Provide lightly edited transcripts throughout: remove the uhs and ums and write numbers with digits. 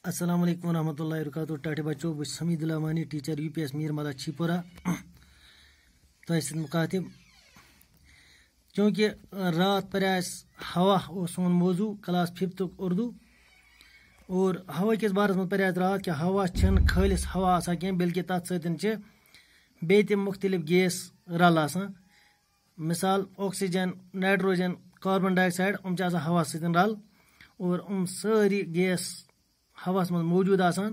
السلام علیکم ورحمۃ اللہ وبرکاتہ ٹاٹے بچو بس حمید اللہ مانی ٹیچر یو پی ایس میر مدہ چھیپورہ تہ سۭتۍ مخاطب چونکہ رات پہ ہوا سون موضوع کلاس 5 اردو اور ہوا کس بارس من پہ رات کہ ہوا چھن خالص ہوا آسان کی بلکہ تر ستن بیٚیہِ تہِ مختلف گیس رل آسان مثال آکسیجن نائٹروجن کاربن ڈائی آکسائڈ آسان ہوا سۭتۍ رل اور سٲری گیس ہواس من موجود آسان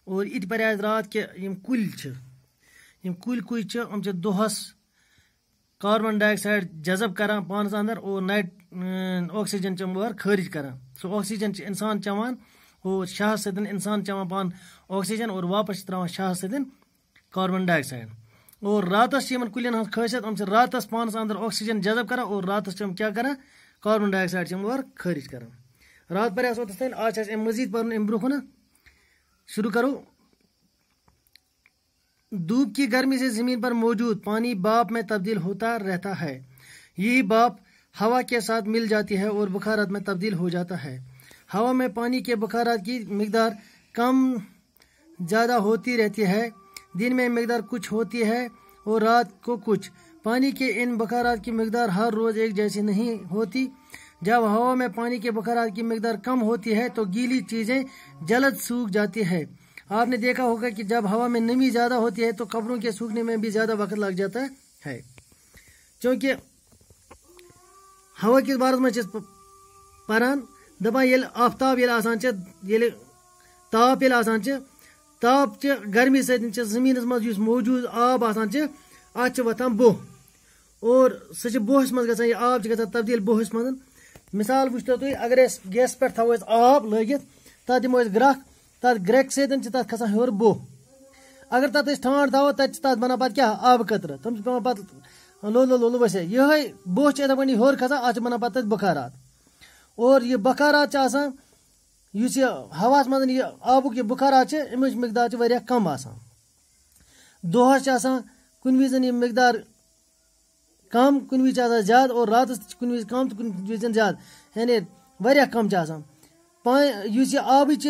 اور یہ پہ رات کہ کُلۍ دۄہس کاربن ڈائی آکسائڈ جذب کران پانس اندر اور آکسیجن اور خارج کران سو آکسیجن انسان چوان اور شاہس سۭتۍ انسان چوان پان آکسیجن اور واپس تراوان شاہس سۭتۍ کاربن ڈائی آکسائڈ اور راتس کُلین ہٕنٛز خٲصیت راتس پانس اندر آکسیجن جذب کران اور راتس کیا کران کاربن ڈائی آکسائڈ اور خارج کران رات پر اوتس تین آج مزید پڑھن ام برو شروع کرو. دھوپ کی گرمی سے زمین پر موجود پانی بھاپ میں تبدیل ہوتا رہتا ہے. یہی بھاپ ہوا کے ساتھ مل جاتی ہے اور بخارات میں تبدیل ہو جاتا ہے. ہوا میں پانی کے بخارات کی مقدار کم زیادہ ہوتی رہتی ہے. دن میں مقدار کچھ ہوتی ہے اور رات کو کچھ. پانی کے ان بخارات کی مقدار ہر روز ایک جیسی نہیں ہوتی. جب ہوا میں پانی کے بخارات کی مقدار کم ہوتی ہے تو گیلی چیزیں جلد سوکھ جاتی ہے. آپ نے دیکھا ہوگا کہ جب ہوا میں نمی زیادہ ہوتی ہے تو کپڑوں کے سوکھنے میں بھی زیادہ وقت لگ جاتا ہے. چونکہ ہوا کس بارے میں پران دپان یل آفتاب یل آسان یل تاپ یل آسان تاپ چہ گرمی سۭتۍ زمینس مز موجود آب آسان ات وتھان بوہ اور سہ بوہس مز گژھان یہ آب گژھان تبدیل بوہس مز. مثال وچھو تھی اگر گیس پہ تھو آب لگت تر دمو گرک تر گرک سۭتۍ تک کھسان ہیور بوہ. اگر تر ٹھانڈ تھو تت بنان پتہ کیا آبہٕ قطرٕ تم پیوان پتہ لول ؤسِتھ یہ بوہ اتھے پٲٹھۍ ہیور کھسان اتھ بنان پتہ بخارات اور یہ بخارات آسان اس ہواس مز یہ آبک یہ بخارات امچ مقدار واریاہ کم آسان. دۄہس آسان کُنہِ وِزِ یہ مقدار کم کُنہِ وِزِ آسان زیادٕ اور راتس کُنہِ وِزِ کم تو کُنہِ وِزِ زیادٕ یعنی واریاہ کم آسان. اس یہ آبٕچ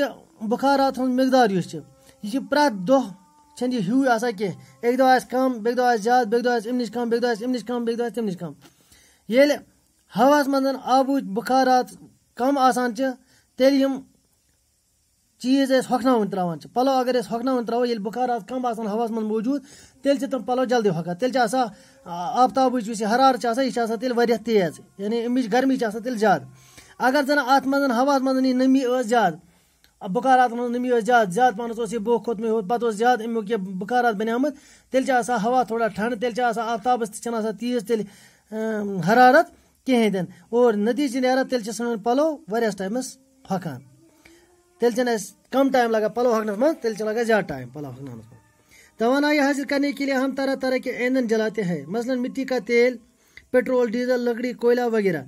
بخارات ہُنٛد مقدار یہ پرٛٮ۪تھ دۄہ چھنہٕ یہ ہیوٗے آسان کینٛہہ. اکہِ دۄہ آسہِ کم بیٚکہِ دۄہ آسہِ زیادٕ بیٚکہِ دۄہ آسہِ امہِ نِش کم بیٚکہِ دۄہ آسہِ امہِ نِش کم بیٚکہِ دۄہ آسہِ تمہِ نِش کم. ییٚلہِ ہواہس منٛز آبٕچ بخارات کم آسان تیٚلہِ یِم چیٖز أسۍ ہۄکھناوٕنۍ تراوان پلو اگر أسۍ ہۄکھناوٕنۍ تراوو ییٚلہِ بخارات کم آسان ہواہس منٛز موجود تیٚلہِ چھِ تِم پلو جلدی ہۄکھان. تیٚلہِ چھِ آسان آفتابٕچ یُس یہِ حرارت چھِ آسان یہِ چھِ آسان تیٚلہِ واریاہ تیز یعنی امِچ گرمی چھِ آسان تیٚلہِ زیادٕ. اگر زن اتھ منٛز ہواہس منٛز یہِ نمی ٲس زیادٕ بخارات منٛز نمی ٲس زیادٕ پہنس اوس یہِ بوہ کھوٚتمُت ہیوٚر پتہٕ اوس زیادٕ امیُک یہِ بخارات بنیومُت تیٚلہِ چھِ آسان ہوا تھوڑا ٹھنڈٕ تیٚلہِ چھِ آسان آفتابس تہِ چھنہٕ آسان تیٖژ تیٚلہِ حرارت کہیٖنۍ تہِ نہٕ اور نتیجہٕ چھِ نیران تیٚلہِ چھِ سٲنۍ پلو واریاہس ٹایمس ہۄکھان. تیٚلہِ چھنہٕ اَسہِ کم ٹایم لگان پلو ہۄکھنس منٛز تیٚلہِ چھِ لگان زیادٕ ٹایم پلو ہۄکھناونس منٛز. توانائی حاصل کرنے کے لیے ہم طرح طرح کے ایندھن جلاتے ہیں مثلاً مٹی کا تیل پیٹرول ڈیزل لکڑی کوئلہ وغیرہ.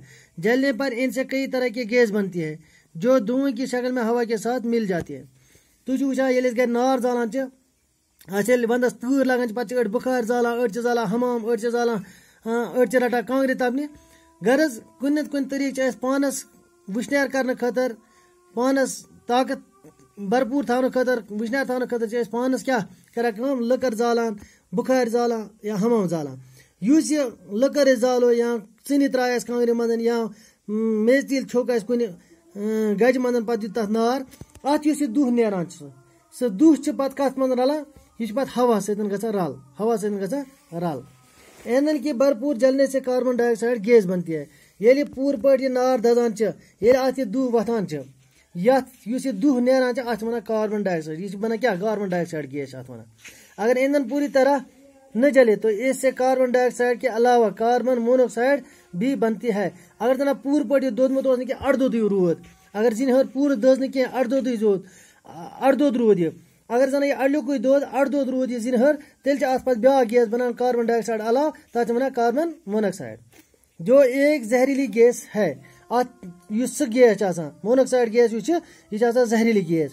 جلنے پر ان سے کئی طرح کی گیس بنتی ہے جو دھوئیں کی شکل میں ہوا کے ساتھ مل جاتی ہے. تُہۍ چھِو وٕچھان ییٚلہِ أسۍ گرِ نار زالان اَسہِ ییٚلہِ ونٛدس تۭر لگان پتہٕ چھِ أڑۍ بُخارِ زالان أڑۍ چھِ زالان حمام أڑۍ چھِ زالان أڑۍ چھِ رٹان کانٛگرِ تپنہِ. غرض کُنہِ نتہٕ کُنہِ طریٖقہٕ چھِ أسۍ پانس وٕشنیر کرنہٕ خٲطرٕ پانس طاقت بھرپوٗر تھاونہٕ خٲطرٕ وٕشنیر تھاونہٕ خٲطرٕ چھِ أسۍ پانس کیاہ کران کٲم لٔکٕر زالان بُخارِ زالان یا حمام زالان. یُس یہِ لٔکٕر أسۍ زالو یا ژِنہِ ترٛایہِ اَسہِ کانٛگرِ منٛز یا میٚژِ تیٖل چھوٚک اَسہِ کُنہِ گجہِ منٛز پتہٕ دیُت تتھ نار اتھ یُس یہِ دُہ نیران چھُ سُہ دُہ چھُ پتہٕ کتھ منٛز رلان یہِ چھُ پتہٕ ہوا سۭتۍ گژھان رل ہوا سۭتۍ گژھان رل. ایندھن کی بھرپور جلنے سے کاربن ڈائی آکسائڈ گیس بنتی ہے. ییٚلہِ پوٗرٕ پٲٹھۍ یہِ نار دزان ییٚلہِ اتھ یہِ دُہ وۄتھان یتھ یُس یہِ دُہ نیران اتھ ونان کاربن ڈائی آکسائڈ یہ بنان کیا کاربن ڈائی آکسائڈ گیس اتھ ونان. اگر ایندھن پوری طرح نہ جلے تو اس سے کاربن ڈائی آکسائڈ کے علاوہ کاربن مونوکسائڈ بھی بنتی ہے. اگر زن پوٗرٕ پٲٹھۍ یہِ دوٚدمُت اوس نہٕ کینٛہہ اڑدودٕے روٗد اگر زِنہِ ہٕر پوٗرٕ دٔز نہٕ کینٛہہ اڑدود روٗد یہِ اگر زن یہِ اڑلیُکُے دۄد اڑدود روٗد یہِ زِنہِ ہٕر تیٚلہِ چھِ اتھ پتہٕ بیاکھ گیس بنان کاربن ڈائی آکسائڈ علاوہ تتھ چھِ ونان کاربن مونوکسائڈ جو ایک زہریلی گیس ہے. اتھ یُس سُہ گیس چھُ آسان مونوکسائڈ گیس یُس چھُ یہِ چھُ آسان زہریلی گیس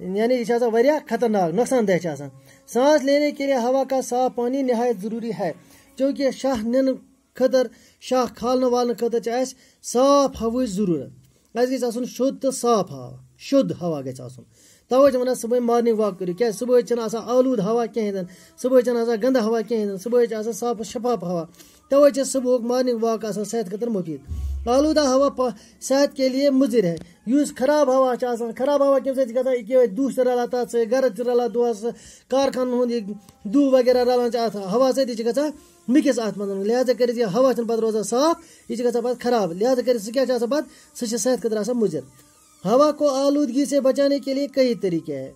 یعنی یہ آسان واریاہ خطرناک نقصان دہ آسان. سانس لینے کے لیے ہوا کا صاف پانی نہایت ضروری ہے چونکہ شاہ نِنہٕ خٲطرٕ شاہ کھالنہٕ والنہٕ خٲطرٕ چھِ اَسہِ صاف ہوٕچ ضروٗرت. اَسہِ گژھِ آسُن شوٚد تہٕ صاف ہوا شُد ہوا گژھِ آسُن توے چھِ وَنان صُبحٲے مارنِنٛگ واک کٔرِو کیٛازِ صُبحٲے چھِنہٕ آسان آلوٗد ہوا کِہیٖنۍ تہِ نہٕ صُبحٲے چھِنہٕ آسان گنٛدٕ ہوا کِہیٖنۍ تہِ نہٕ صُبحٲے چھِ آسان صاف شفاف ہوا توے چھِ صُبحُک مارنِنٛگ واک آسان صحت خٲطرٕ مُفیٖد آلوٗدہ ہوا صحت کے لیے مُضِر ہے یُس خراب ہوا چھُ آسان خراب ہوا کَمہِ سۭتۍ چھِ گژھان ییٚکیٛاہ دُہ چھِ رَلان تَتھ سۭتۍ گرد چھِ رَلان دۄہَس کارخانَن ہُنٛد یہِ دُہ وغیرہ رَلان چھِ اَتھ ہوا سۭتی چھِ گژھان مِکٕس اَتھ منٛز لہٰذا کٔرِتھ یہِ ہوا چھِنہٕ پَتہٕ روزان صاف یہِ چھِ گژھان پَتہٕ خراب لہٰذا کٔرِتھ سُہ کیٛاہ چھِ آسان پَتہٕ سُہ چھِ صحت خٲطرٕ آسان مُضِر ہوا کو آلودگی سے بچانے کے لیے کئی طریقے ہے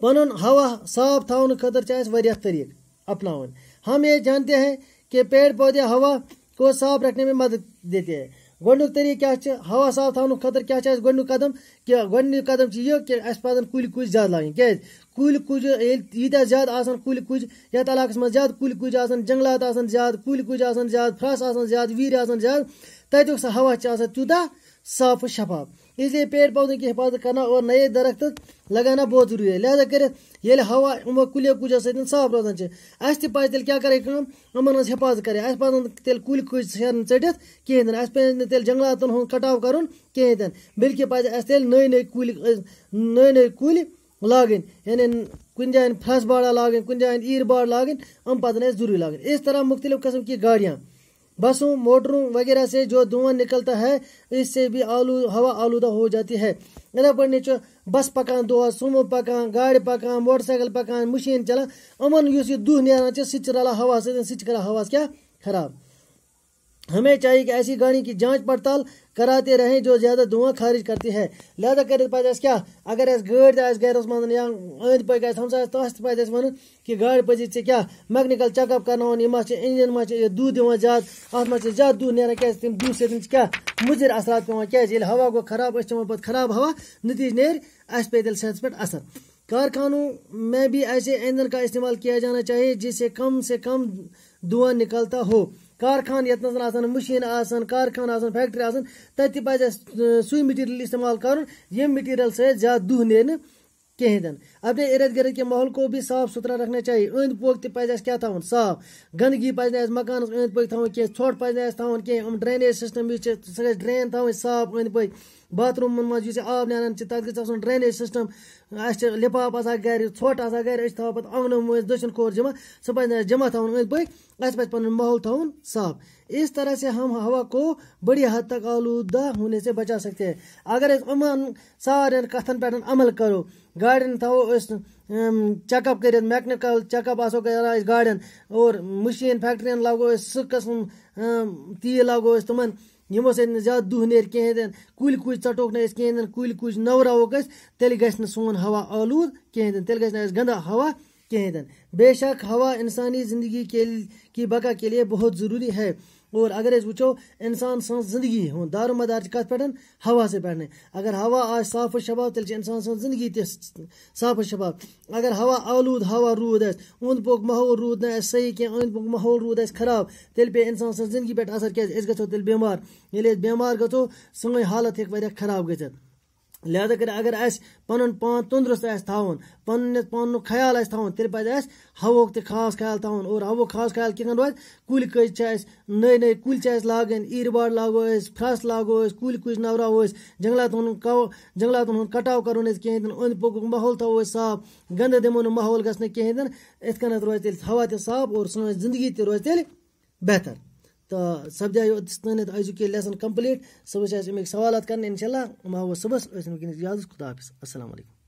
پنُن ہوا صاف تھاونہٕ خٲطرٕ چھِ اَسہِ واریاہ طریٖقہٕ اپناوٕنۍ ہم یہ جانتے ہیں کہ پیڑ پودے ہوا کو صاف رکھنے میں مدد دیتے ہیں گۄڈنیُک طریٖقہٕ کیٛاہ چھِ ہوا صاف تھاونہٕ خٲطرٕ کیٛاہ چھِ اَسہِ گۄڈنیُک قدم کہِ گۄڈنیُک قدم چھِ یہِ کہِ اَسہِ پَزَن کُلۍ کُجۍ زیادٕ لاگٕنۍ کیٛازِ کُلۍ کُجہِ ییٚلہِ ییٖتیٛاہ زیادٕ آسان کُلۍ کُجۍ یَتھ علاقَس منٛز زیادٕ کُلۍ کُجۍ آسان جنٛگلات آسان زیادٕ کُلۍ کُجۍ آسان زیادٕ پھرٛس آسان زیادٕ ویٖرِ آسان زیادٕ تَتیُک سُہ ہوا چھِ آسان تیوٗتاہ صاف و شفاف اس لیے پیڑ پودوں کی حفاظت کرنا اور نئے درخت لگانا بہت ضروری ہے لہٰذا کٔرِتھ ییٚلہِ ہوا یِمو کُلیو کُجو سۭتۍ صاف روزان چھِ اَسہِ تہِ پَزِ تیٚلہِ کیٛاہ کَرٕنۍ کٲم یِمَن ہٕنٛز حفاظت کَرٕنۍ اَسہِ پَزَن نہٕ تیٚلہِ کُلۍ کُجۍ شیرٕنۍ ژٔٹِتھ کِہیٖنۍ تہِ نہٕ اَسہِ پَزِ نہٕ تیٚلہِ جنٛگلاتَن ہُنٛد کَٹاو کَرُن کِہیٖنۍ تہِ نہٕ بلکہِ پَزِ اَسہِ تیٚلہِ نٔے کُلۍ لاگٕنۍ یعنی کُنہِ جایَن پھرٛس باڑا لاگٕنۍ کُنہِ جایَن ایٖر باڑ لاگٕنۍ یِم پَزَن اَسہِ ضروٗری لاگٕنۍ اس طرح مختلف قسم کی گاڑیاں بسوں موٹروں وغیرہ سے جو دھواں نکلتا ہے اس سے بھی ہوا آلودہ ہو جاتی ہے یِتھَے پٲٹھۍ چھُ بس پَکان دۄہَس سومو پَکان گاڑِ پَکان موٹر سایکل پَکان مِشیٖن چَلان یِمَن یُس یہِ دُہ نیران چھِ سُہ تہِ چھِ رَلان ہوا سۭتۍ سُہ تہِ چھِ کَران ہواس کیٛاہ خراب ہمیں چاہیے کہ ایسی گاڑی کی جانچ پڑتال کراتے رہیں جو زیادہ دھواں خارج کرتی ہے لہٰذا کٔرِتھ پَزِ اَسہِ کیٛاہ اگر اَسہِ گٲڑۍ تہِ آسہِ گَرَس منٛز یا أنٛدۍ پٔکۍ آسہِ ہمسایَس تَس تہِ پَزِ اَسہِ وَنُن کہِ گاڑِ پٔزی ژےٚ کیٛاہ میکنِکَل چَک اَپ کَرناوُن یہِ ما چھِ اِنجَن ما چھِ دُہ دِوان زیادٕ اَتھ منٛز چھِ زیادٕ دُہ نیران کیٛازِ تَمہِ دُہ سۭتۍ چھِ کیٛاہ مُضِر اثرات پٮ۪وان کیٛازِ ییٚلہِ ہوا گوٚو خراب أسۍ چٮ۪وان پَتہٕ خراب ہوا نٔتیٖجہٕ نیرِ اَسہِ پیٚیہِ تیٚلہِ صحتَس پٮ۪ٹھ اثر کارخانوں میں بھی ایسے ایندھن کا استعمال کیا جانا چاہیے جس سے کم دھواں نکلتا ہو کارخان یَتھ منٛز آسان مِشیٖن آسان کارخان آسان فیکٹری آسان تَتہِ تہِ پَزِ اَسہِ سُے مِٹیٖریَل استعمال کَرُن ییٚمہِ مِٹیٖریَل سۭتۍ زیادٕ دُہ نیرِ نہٕ کِہیٖنۍ تہِ نہٕ اپنے ارد گرد کے ماحول کو بھی صاف ستھرا رکھنا چاہیے أنٛدۍ پوٚک تہِ پَزِ اَسہِ کیٛاہ تھاوُن صاف گنٛدگی پَزِ نہٕ اَسہِ مکانَس أنٛدۍ پٔکۍ تھاوٕنۍ کینٛہہ ژھۄٹھ پَزِ نہٕ اَسہِ تھاوُن کینٛہہ یِم ڈرٛینیج سِسٹَم یُس چھِ سُہ گژھِ ڈرٛین تھاوٕنۍ صاف أنٛدۍ پٔکۍ باتھروٗمَن منٛز یُس یہِ آب نیران چھِ تَتھ گژھِ آسُن ڈرٛینیج سِسٹَم اَسہِ چھِ لِفاف آسان گَرِ ژھۄٹھ آسان گَرِ أسۍ تھاوان پَتہٕ آنٛگنو مٔنٛزۍ دٔچھُن کھوٚر جمع سُہ پَزِ نہٕ اَسہِ جمع تھاوُن أنٛدۍ پٔکۍ اَسہِ پَزِ پَنُن ماحول تھاوُن صاف اس طرح سے ہم ہوا کو بڑی حد تک آلودہ ہونے سے بچا سکتے ہیں اگر أسۍ یِمَن سارنٕے کَتھَن پٮ۪ٹھ عمل کَرو گاڑٮ۪ن تھاوو أسۍ چَک اَپ کٔرِتھ میکنِکَل چَک اَپ آسو کَران أسۍ گاڑٮ۪ن اور مِشیٖن فیکٹِرٛیَن لاگو أسۍ سُہ قٕسٕم تیٖل لاگو أسۍ تِمَن یِمو سۭتۍ نہٕ زیادٕ دُہ نیرِ کِہیٖنۍ تہِ نہٕ کُلۍ کُجۍ ژَٹوکھ نہٕ أسۍ کِہیٖنۍ تہِ نہٕ کُلۍ کُجۍ نٔوراووکھ أسۍ تیٚلہِ گژھِ نہٕ سون ہوا آلوٗد کِہیٖنۍ تہِ نہٕ تیٚلہِ گژھِ نہٕ اَسہِ گنٛدٕ ہوا کِہیٖنۍ تہِ نہٕ بے شک ہوا اِنسانی زندگی کی بقا کے لیے بہت ضروٗری ہے اور اگر أسۍ وٕچھو اِنسان سٕنٛز زندگی ہُنٛد دارمدار چھِ کَتھ پٮ۪ٹھ ہوا سے پٮ۪ٹھنٕے اگر ہوا آسہِ صاف و شفاف تیٚلہِ چھِ اِنسان سٕنٛز زندگی تہِ صاف و شفاف اگر ہوا آلوٗد ہوا روٗد اَسہِ اوٚنٛد پوٚک ماحول روٗد نہٕ اَسہِ صحیح کینٛہہ أنٛدۍ پوٚک ماحول روٗد اَسہِ خراب تیٚلہِ پیٚیہِ اِنسان سٕنٛز زندگی پٮ۪ٹھ اثر کیٛازِ أسۍ گژھو تیٚلہِ بٮ۪مار ییٚلہِ أسۍ بٮ۪مار گژھو سٲنۍ حالت ہیٚکہِ واریاہ خراب گٔژھِتھ لہٰذا کٔرِتھ اگر اَسہِ پَنُن پان تنٛدرُست آسہِ تھاوُن پنٛنِس پانُک خیال آسہِ تھاوُن تیٚلہِ پَزِ اَسہِ ہوہُک تہِ خاص خیال تھاوُن اور ہوہُک خاص خیال کِتھ کٔنۍ روزِ کُلۍ کٔجۍ چھِ اَسہِ نٔے کُلۍ چھِ اَسہِ لاگٕنۍ ایٖر باڑ لاگو أسۍ پھرٛس لاگو أسۍ کُلۍ کُجۍ نٔوراوو أسۍ جنٛگلاتَن ہُنٛد کَٹاو کَرو نہٕ أسۍ کِہیٖنۍ تہِ نہٕ أنٛدۍ پوٚکُک ماحول تھاوو أسۍ صاف گنٛدٕ دِمو نہٕ ماحول گژھِ نہٕ کِہیٖنۍ تہِ نہٕ یِتھ کٔنٮ۪تھ روزِ تیٚلہِ ہوا تہِ صاف اور سٲنۍ زندگی تہِ روزِ تیٚلہِ بہتر تہٕ سپدیو یوٚتَس تانٮ۪تھ أزیُک یہِ لیسن کمپلیٖٹ صُبحس چھِ اَسہِ اَمِکۍ سوالات کَرٕنۍ اِنشاء اللہ یِم ہاوو صُبحس ٲسۍ وٕنکٮ۪نَس یادَس خُدا حافِظ السلام علیکُم